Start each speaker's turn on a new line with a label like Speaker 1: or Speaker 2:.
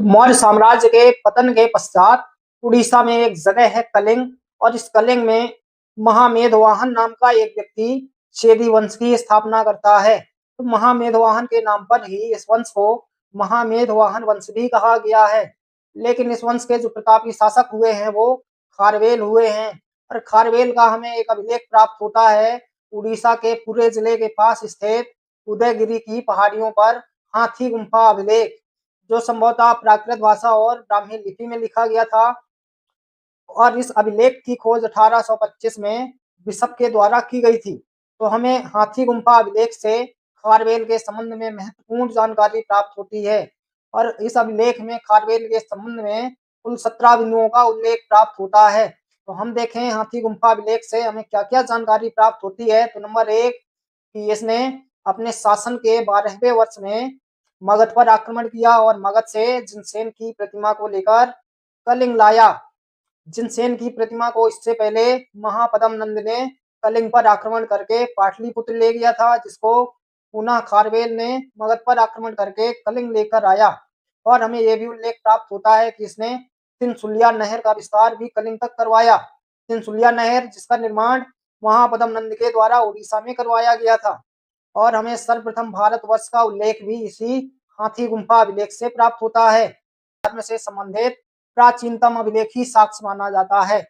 Speaker 1: मौर्य साम्राज्य के पतन के पश्चात उड़ीसा में एक जगह है कलिंग, और इस कलिंग में महामेधवाहन नाम का एक व्यक्ति चेदी वंश की स्थापना करता है। तो महामेधवाहन के नाम पर ही इस वंश को महामेधवाहन वंश भी कहा गया है। लेकिन इस वंश के जो प्रतापी शासक हुए हैं वो खारवेल हुए हैं। और खारवेल का हमें एक अभिलेख प्राप्त होता है उड़ीसा के पूरे जिले के पास स्थित उदयगिरी की पहाड़ियों पर हाथी गुम्फा अभिलेख, जो संभवतः प्राकृत भाषा और ब्राह्मी लिपि में लिखा गया था। और इस अभिलेख की खोज 1825 में बिशप के द्वारा की गई थी। तो हमें हाथी गुम्फा अभिलेख से खारवेल के संबंध में महत्वपूर्ण जानकारी प्राप्त होती है। और इस अभिलेख में खारवेल के संबंध में कुल 17 बिंदुओं का उल्लेख प्राप्त होता है। तो हम देखें हाथी गुम्फा अभिलेख से हमें क्या क्या जानकारी प्राप्त होती है। तो नंबर 1 कि इसने अपने शासन के 12वें वर्ष में मगध पर आक्रमण किया और मगध से जिनसेन की प्रतिमा को लेकर कलिंग लाया। जिनसेन की प्रतिमा को इससे पहले महापद्म नंद ने कलिंग पर आक्रमण करके पाटलिपुत्र ले गया था, जिसको पुनः खारवेल ने मगध पर आक्रमण करके कलिंग लेकर आया। और हमें यह भी उल्लेख प्राप्त होता है कि इसने तिनसुलिया नहर का विस्तार भी कलिंग तक करवाया। तिनसुलिया नहर जिसका निर्माण महापद्म नंद के द्वारा उड़ीसा में करवाया गया था। और हमें सर्वप्रथम भारतवर्ष का उल्लेख भी इसी हाथी गुम्फा अभिलेख से प्राप्त होता है। से संबंधित प्राचीनतम अभिलेख ही साक्ष्य माना जाता है।